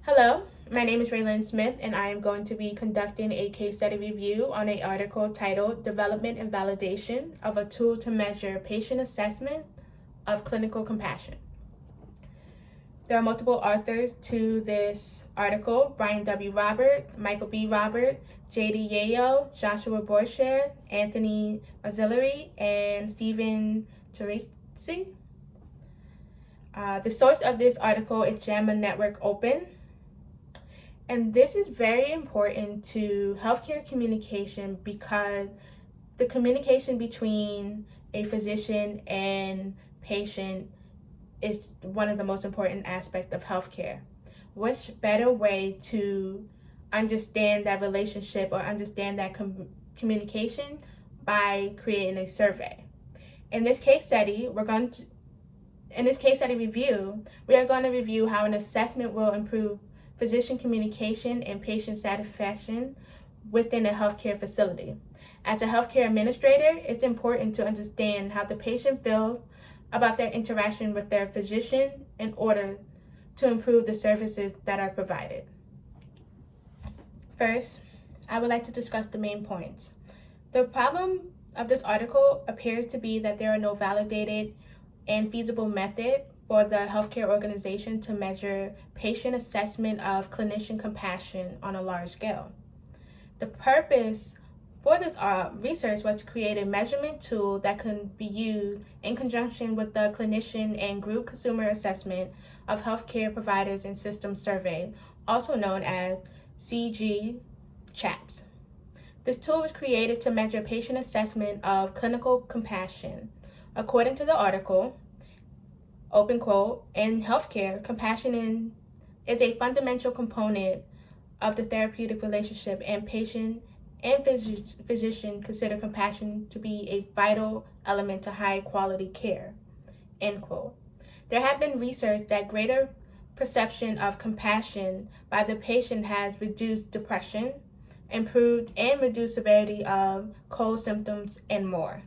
Hello, my name is Raylyn Smith, and I am going to be conducting a case study review on an article titled Development and Validation of a Tool to Measure Patient Assessment of Clinical Compassion. There are multiple authors to this article: Brian W. Robert, Michael B. Robert, J.D. Yayo, Joshua Borchardt, Anthony Mazzilleri, and Stephen Teresi. The source of this article is JAMA Network Open. And this is very important to healthcare communication because the communication between a physician and patient is one of the most important aspects of healthcare. Which better way to understand that relationship or understand that communication by creating a survey? In this case study review, we are going to review how an assessment will improve physician communication and patient satisfaction within a healthcare facility. As a healthcare administrator, it's important to understand how the patient feels about their interaction with their physician in order to improve the services that are provided. First, I would like to discuss the main points. The problem of this article appears to be that there are no validated and feasible method for the healthcare organization to measure patient assessment of clinician compassion on a large scale. The purpose for this research was to create a measurement tool that can be used in conjunction with the clinician and group consumer assessment of healthcare providers and systems survey, also known as CG-CHAPS. This tool was created to measure patient assessment of clinical compassion. According to the article, open quote, in healthcare, compassion is a fundamental component of the therapeutic relationship, and patient and physician consider compassion to be a vital element to high quality care, end quote. There have been research that greater perception of compassion by the patient has reduced depression, improved and reduced severity of cold symptoms, and more.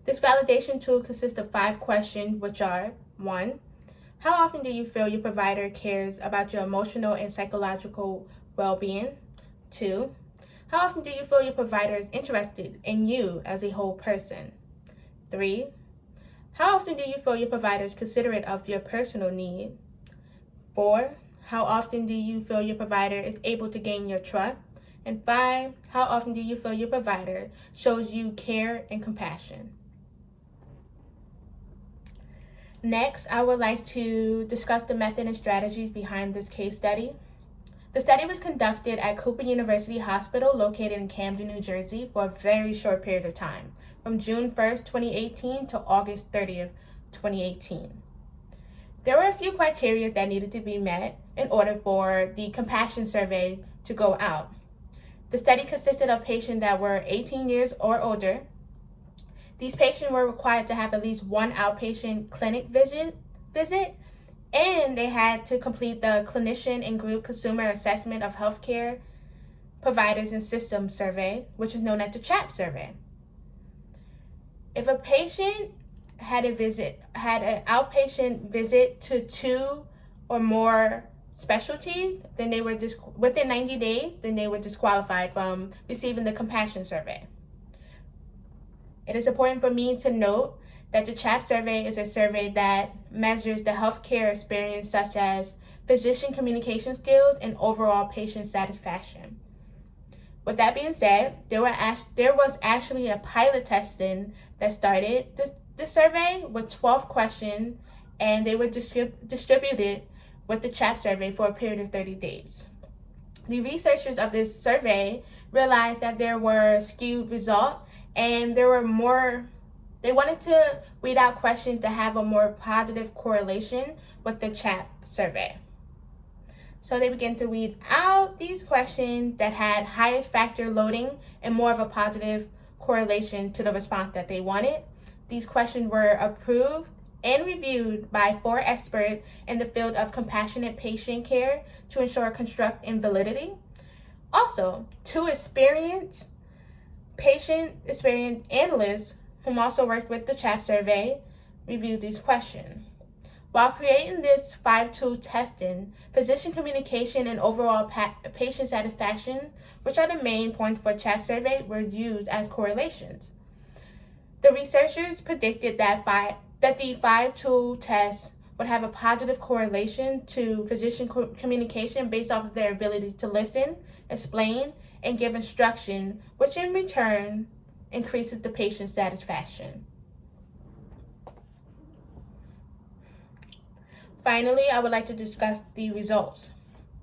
This validation tool consists of 5 questions, which are: 1. How often do you feel your provider cares about your emotional and psychological well-being? 2. How often do you feel your provider is interested in you as a whole person? 3. How often do you feel your provider is considerate of your personal need? 4. How often do you feel your provider is able to gain your trust? And 5. How often do you feel your provider shows you care and compassion? Next, I would like to discuss the method and strategies behind this case study. The study was conducted at Cooper University Hospital located in Camden, New Jersey for a very short period of time, from June 1st, 2018 to August 30th, 2018. There were a few criteria that needed to be met in order for the compassion survey to go out. The study consisted of patients that were 18 years or older. These patients were required to have at least one outpatient clinic visit, and they had to complete the clinician and group consumer assessment of healthcare providers and systems survey, which is known as the CHAPS survey. If a patient had an outpatient visit to 2 or more specialties, then they were within 90 days, then they were disqualified from receiving the compassion survey. It is important for me to note that the CHAPS survey is a survey that measures the healthcare experience, such as physician communication skills and overall patient satisfaction. With that being said, there was actually a pilot testing that started this survey with 12 questions, and they were distributed with the CHAPS survey for a period of 30 days. The researchers of this survey realized that there were skewed results, and they wanted to weed out questions that have a more positive correlation with the CHAPS survey. So they began to weed out these questions that had higher factor loading and more of a positive correlation to the response that they wanted. These questions were approved and reviewed by 4 experts in the field of compassionate patient care to ensure construct and validity. Also, 2 patient experience analysts, whom also worked with the CHAPS survey, reviewed these questions. While creating this 5-tool testing, physician communication and overall patient satisfaction, which are the main points for CHAP survey, were used as correlations. The researchers predicted that the 5-tool test would have a positive correlation to physician communication based off of their ability to listen, explain, and give instruction, which in return increases the patient satisfaction. Finally, I would like to discuss the results.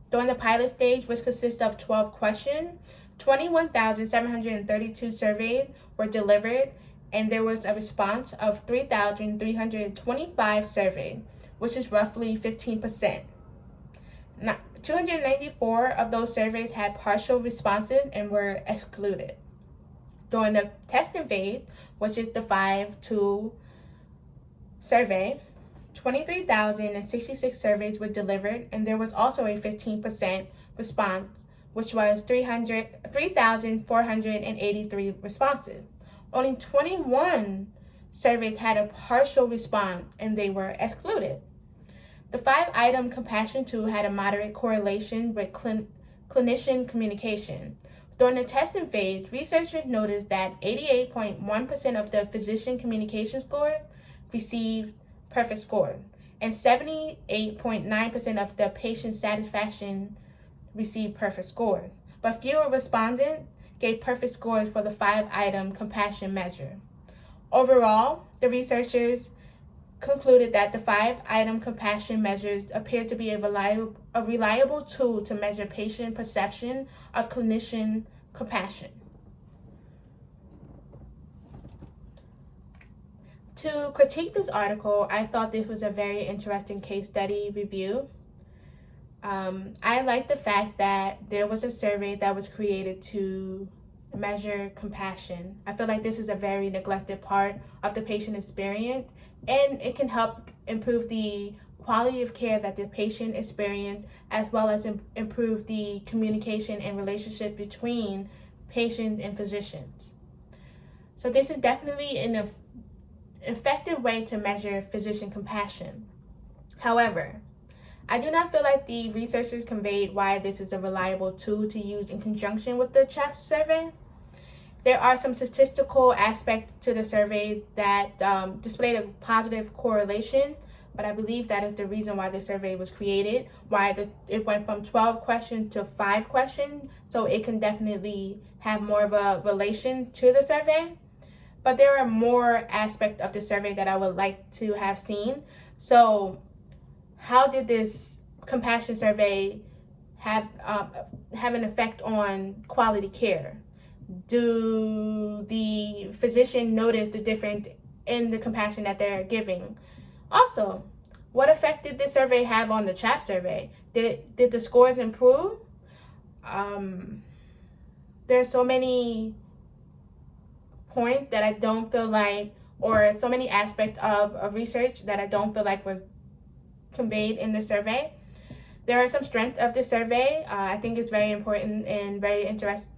During the pilot stage, which consists of 12 questions, 21,732 surveys were delivered, and there was a response of 3,325 surveys, which is roughly 15%. 294 of those surveys had partial responses and were excluded. During the testing phase, which is the 5-tool survey, 23,066 surveys were delivered, and there was also a 15% response, which was 3,483 responses. Only 21 surveys had a partial response, and they were excluded. The 5-item compassion tool had a moderate correlation with clinician communication. During the testing phase, researchers noticed that 88.1% of the physician communication score received perfect score, and 78.9% of the patient satisfaction received perfect score. But fewer respondents gave perfect scores for the 5-item compassion measure. Overall, the researchers concluded that the 5-item compassion measures appear to be a reliable tool to measure patient perception of clinician compassion. To critique this article, I thought this was a very interesting case study review. I like the fact that there was a survey that was created to measure compassion. I feel like this is a very neglected part of the patient experience, and it can help improve the quality of care that the patient experience, as well as improve the communication and relationship between patients and physicians. So this is definitely an effective way to measure physician compassion. However, I do not feel like the researchers conveyed why this is a reliable tool to use in conjunction with the CHAP survey. There are some statistical aspects to the survey that displayed a positive correlation, but I believe that is the reason why the survey was created, why it went from 12 questions to 5 questions, so it can definitely have more of a relation to the survey. But there are more aspects of the survey that I would like to have seen. So how did this compassion survey have an effect on quality care? Do the physician notice the difference in the compassion that they're giving? Also, what effect did this survey have on the CHAP survey? Did the scores improve? There's so many points that I don't feel like, or so many aspects of research that I don't feel like was conveyed in the survey. There are some strengths of the survey. I think it's very important and very interesting.